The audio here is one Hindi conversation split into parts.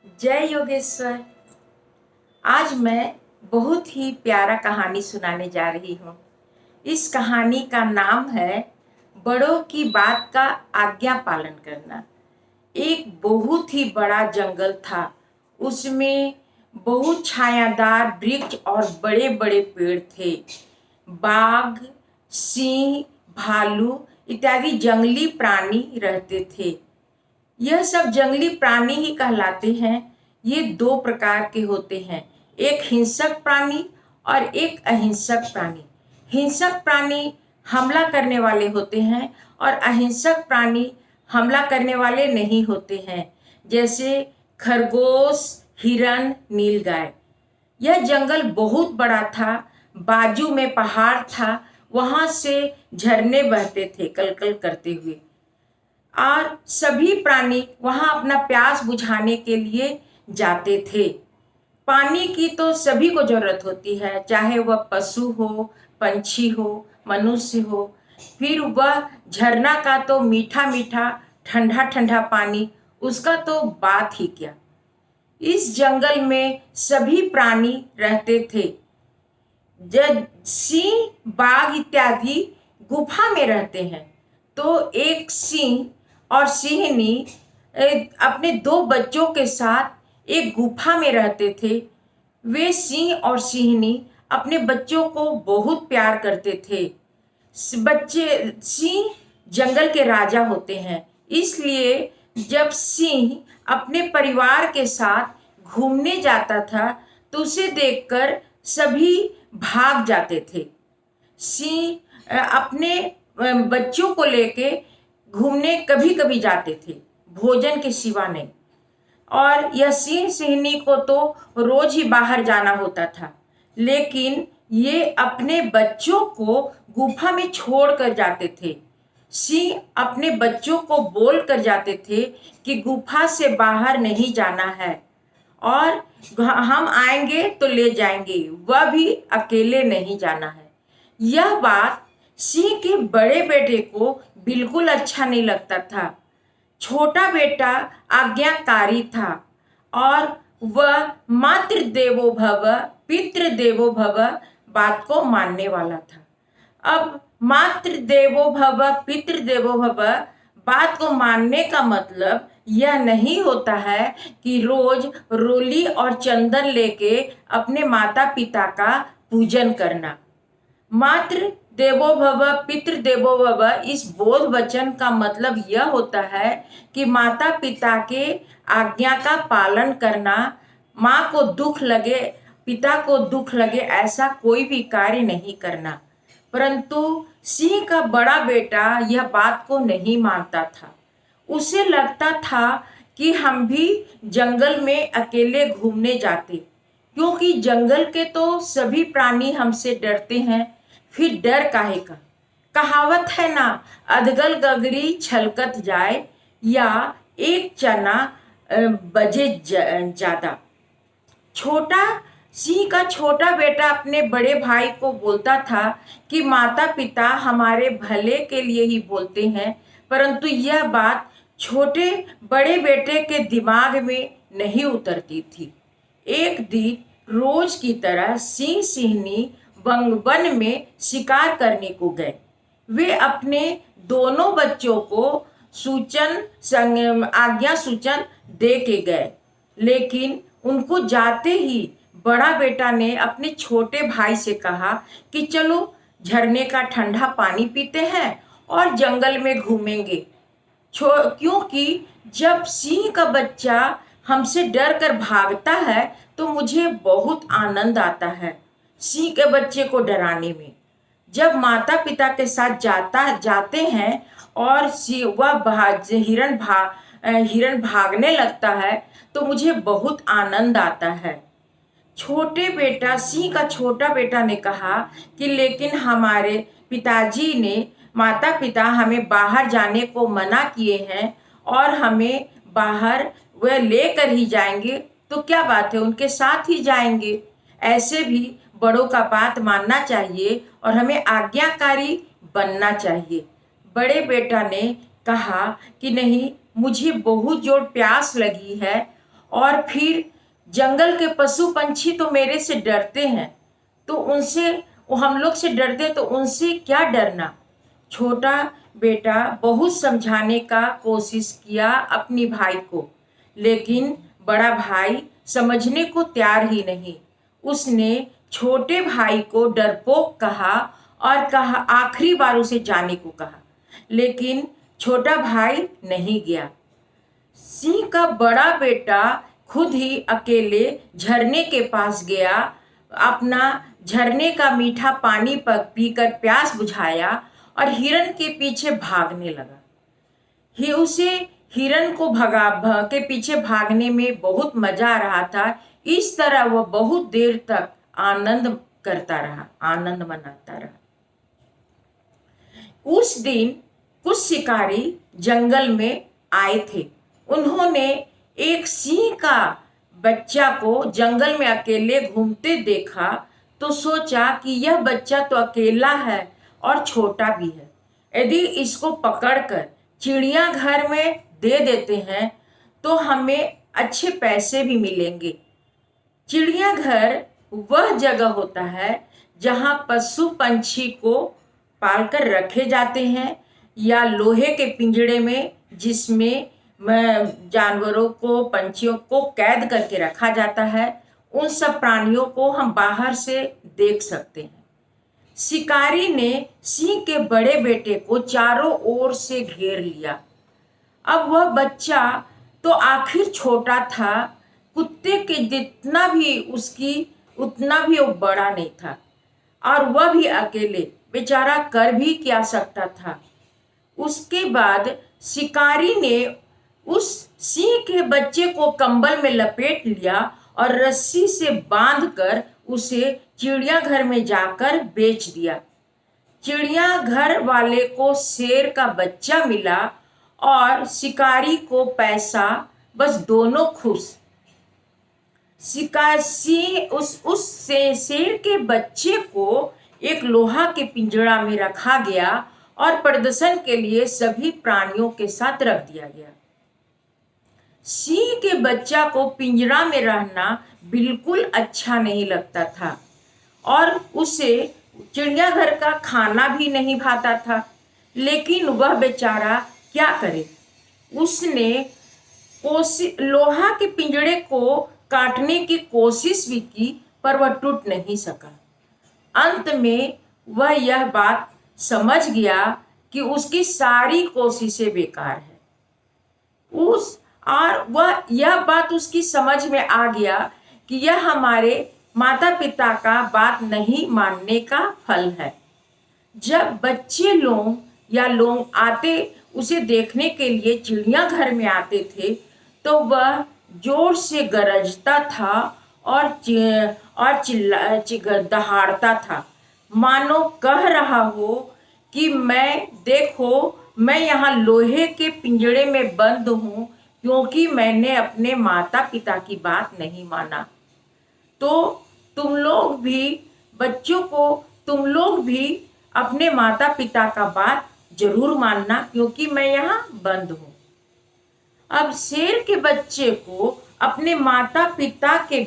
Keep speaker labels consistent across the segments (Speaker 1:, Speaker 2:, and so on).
Speaker 1: जय योगेश्वर। आज मैं बहुत ही प्यारा कहानी सुनाने जा रही हूँ। इस कहानी का नाम है बड़ों की बात का आज्ञा पालन करना। एक बहुत ही बड़ा जंगल था। उसमें बहुत छायादार वृक्ष और बड़े बड़े पेड़ थे। बाघ, सिंह, भालू इत्यादि जंगली प्राणी रहते थे। यह सब जंगली प्राणी ही कहलाते हैं। ये दो प्रकार के होते हैं, एक हिंसक प्राणी और एक अहिंसक प्राणी। हिंसक प्राणी हमला करने वाले होते हैं और अहिंसक प्राणी हमला करने वाले नहीं होते हैं, जैसे खरगोश, हिरन, नीलगाय। यह जंगल बहुत बड़ा था। बाजू में पहाड़ था, वहां से झरने बहते थे कलकल करते हुए। और सभी प्राणी वहां अपना प्यास बुझाने के लिए जाते थे। पानी की तो सभी को जरूरत होती है, चाहे वह पशु हो, पंछी हो, मनुष्य हो। फिर वह झरना का तो मीठा मीठा ठंडा ठंडा पानी, उसका तो बात ही क्या। इस जंगल में सभी प्राणी रहते थे। जब सिंह, बाघ इत्यादि गुफा में रहते हैं, तो एक सिंह और सिंहनी अपने दो बच्चों के साथ एक गुफा में रहते थे। वे सिंह और सिंहनी अपने बच्चों को बहुत प्यार करते थे। बच्चे, सिंह जंगल के राजा होते हैं, इसलिए जब सिंह अपने परिवार के साथ घूमने जाता था तो उसे देखकर सभी भाग जाते थे। सिंह अपने बच्चों को लेके घूमने कभी कभी जाते थे, भोजन के सिवा नहीं। और यह सिंह सिंहनी को तो रोज ही बाहर जाना होता था, लेकिन ये अपने बच्चों को गुफा में छोड़ कर जाते थे। सिंह अपने बच्चों को बोल कर जाते थे कि गुफा से बाहर नहीं जाना है और हम आएंगे तो ले जाएंगे, वह भी अकेले नहीं जाना है। यह बात सिंह के बड़े बेटे को बिल्कुल अच्छा नहीं लगता था। छोटा बेटा आज्ञाकारी था और वह मातृ देवो भव पितृ देवो भव बात को मानने वाला था। अब मातृ देवो भव पितृ देवो भव बात को मानने का मतलब यह नहीं होता है कि रोज रोली और चंदन लेके अपने माता पिता का पूजन करना। मातृ देवो भव पितृ देवो भव, इस बोध वचन का मतलब यह होता है कि माता पिता के आज्ञा का पालन करना। माँ को दुख लगे, पिता को दुख लगे, ऐसा कोई भी कार्य नहीं करना। परंतु सिंह का बड़ा बेटा यह बात को नहीं मानता था। उसे लगता था कि हम भी जंगल में अकेले घूमने जाते, क्योंकि जंगल के तो सभी प्राणी हमसे डरते हैं, फिर डर काहे का। कहावत है ना, अधगल गगरी छलकत जाए, या एक चना बजे ज्यादा। छोटा सिंह का छोटा बेटा अपने बड़े भाई को बोलता था कि माता पिता हमारे भले के लिए ही बोलते हैं, परंतु यह बात छोटे बड़े बेटे के दिमाग में नहीं उतरती थी। एक दिन रोज की तरह सिंह सिंहनी वन में शिकार करने को गए। वे अपने दोनों बच्चों को आज्ञा सूचन दे के गए, लेकिन उनको जाते ही बड़ा बेटा ने अपने छोटे भाई से कहा कि चलो झरने का ठंडा पानी पीते हैं और जंगल में घूमेंगे। क्योंकि जब सिंह का बच्चा हमसे डर कर भागता है तो मुझे बहुत आनंद आता है सिंह के बच्चे को डराने में। जब माता पिता के साथ जाते हैं और हिरन भागने लगता है तो मुझे बहुत आनंद आता है। सिंह का छोटा बेटा ने कहा कि लेकिन हमारे पिताजी ने, माता पिता हमें बाहर जाने को मना किए हैं और हमें बाहर वह लेकर ही जाएंगे, तो क्या बात है, उनके साथ ही जाएंगे। ऐसे भी बड़ों का बात मानना चाहिए और हमें आज्ञाकारी बनना चाहिए। बड़े बेटा ने कहा कि नहीं, मुझे बहुत जोर प्यास लगी है और फिर जंगल के पशु पंछी तो मेरे से डरते हैं, तो उनसे, वो हम लोग से डरते हैं तो उनसे क्या डरना। छोटा बेटा बहुत समझाने का कोशिश किया अपनी भाई को, लेकिन बड़ा भाई समझने को तैयार ही नहीं। उसने छोटे भाई को डरपोक कहा और कहा, आखिरी बार उसे जाने को कहा, लेकिन छोटा भाई नहीं गया। सिंह का बड़ा बेटा खुद ही अकेले झरने के पास गया, अपना झरने का मीठा पानी पीकर प्यास बुझाया और हिरन के पीछे भागने लगा। उसे हिरन को के पीछे भागने में बहुत मजा आ रहा था। इस तरह वह बहुत देर तक आनंद करता रहा, आनंद मनाता रहा। उस दिन कुछ शिकारी जंगल में आए थे। उन्होंने एक सिंह का बच्चा को जंगल में अकेले घूमते देखा, तो सोचा कि यह बच्चा तो अकेला है और छोटा भी है। यदि इसको पकड़कर चिड़ियाघर में दे देते हैं तो हमें अच्छे पैसे भी मिलेंगे। चिड़ियाघर वह जगह होता है जहाँ पशु पंछी को पालकर रखे जाते हैं, या लोहे के पिंजड़े में जिसमें जानवरों को, पंछियों को कैद करके रखा जाता है। उन सब प्राणियों को हम बाहर से देख सकते हैं। शिकारी ने सिंह के बड़े बेटे को चारों ओर से घेर लिया। अब वह बच्चा तो आखिर छोटा था, कुत्ते के जितना भी उसकी उतना भी वो बड़ा नहीं था, और वह भी अकेले, बेचारा कर भी क्या सकता था। उसके बाद शिकारी ने उस सिंह के बच्चे को कंबल में लपेट लिया और रस्सी से बांधकर उसे चिड़ियाघर में जाकर बेच दिया। चिड़ियाघर वाले को शेर का बच्चा मिला और शिकारी को पैसा, बस दोनों खुश। शेर के बच्चे को एक लोहा के पिंजरा में रखा गया और प्रदर्शन के लिए सभी प्राणियों के साथ रख दिया गया। सिंह के बच्चा को पिंजरा में रहना बिल्कुल अच्छा नहीं लगता था और उसे चिड़ियाघर का खाना भी नहीं भाता था, लेकिन वह बेचारा क्या करे। उसने लोहा के पिंजरे को काटने की कोशिश भी की, पर वह टूट नहीं सका। अंत में वह यह बात समझ गया कि उसकी सारी कोशिशें बेकार है। और वह यह बात उसकी समझ में आ गया कि यह हमारे माता पिता का बात नहीं मानने का फल है। जब बच्चे लोग या लोग आते उसे देखने के लिए चिड़ियाघर में आते थे, तो वह जोर से गरजता था और दहाड़ता था, मानो कह रहा हो कि मैं यहाँ लोहे के पिंजरे में बंद हूँ, क्योंकि मैंने अपने माता पिता की बात नहीं माना। तो तुम लोग भी अपने माता पिता का बात जरूर मानना, क्योंकि मैं यहाँ बंद हूँ। अब शेर के बच्चे को अपने माता पिता के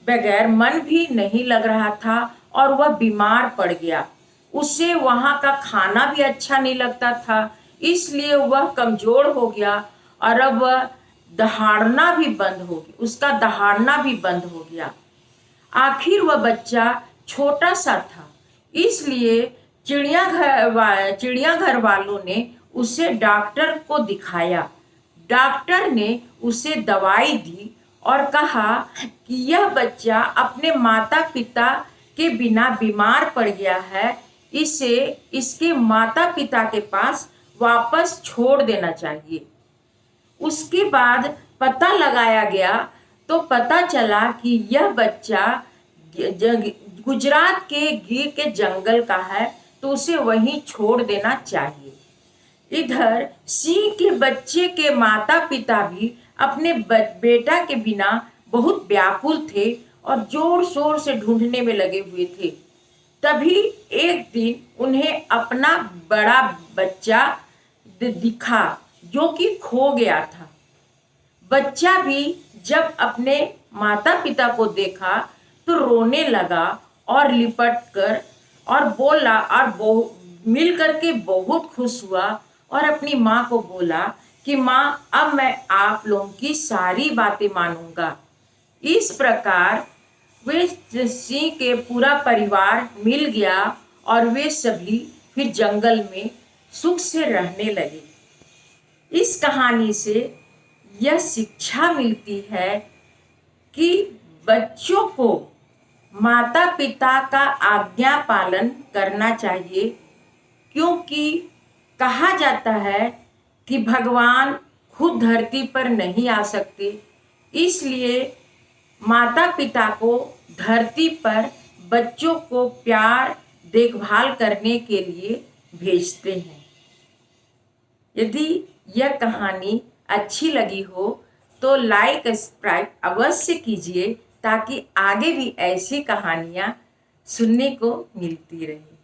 Speaker 1: बगैर मन भी नहीं लग रहा था और वह बीमार पड़ गया। उसे वहाँ का खाना भी अच्छा नहीं लगता था, इसलिए वह कमजोर हो गया और अब उसका दहाड़ना भी बंद हो गया। आखिर वह बच्चा छोटा सा था, इसलिए चिड़ियाघर वालों ने उसे डॉक्टर को दिखाया। डॉक्टर ने उसे दवाई दी और कहा कि यह बच्चा अपने माता पिता के बिना बीमार पड़ गया है, इसे इसके माता पिता के पास वापस छोड़ देना चाहिए। उसके बाद पता लगाया गया तो पता चला कि यह बच्चा गुजरात के गिर के जंगल का है, तो उसे वहीं छोड़ देना चाहिए। इधर सिंह के बच्चे के माता पिता भी अपने बेटा के बिना बहुत व्याकुल थे और जोर शोर से ढूंढने में लगे हुए थे। तभी एक दिन उन्हें अपना बड़ा बच्चा दिखा, जो कि खो गया था। बच्चा भी जब अपने माता पिता को देखा तो रोने लगा और लिपट कर और बोला और मिल करके बहुत खुश हुआ और अपनी माँ को बोला कि माँ अब मैं आप लोगों की सारी बातें मानूंगा। इस प्रकार वे सिंह के पूरा परिवार मिल गया और वे सभी फिर जंगल में सुख से रहने लगे। इस कहानी से यह शिक्षा मिलती है कि बच्चों को माता पिता का आज्ञा पालन करना चाहिए, क्योंकि कहा जाता है कि भगवान खुद धरती पर नहीं आ सकते, इसलिए माता पिता को धरती पर बच्चों को प्यार देखभाल करने के लिए भेजते हैं। यदि यह कहानी अच्छी लगी हो तो लाइक सब्सक्राइब अवश्य कीजिए, ताकि आगे भी ऐसी कहानियाँ सुनने को मिलती रहे।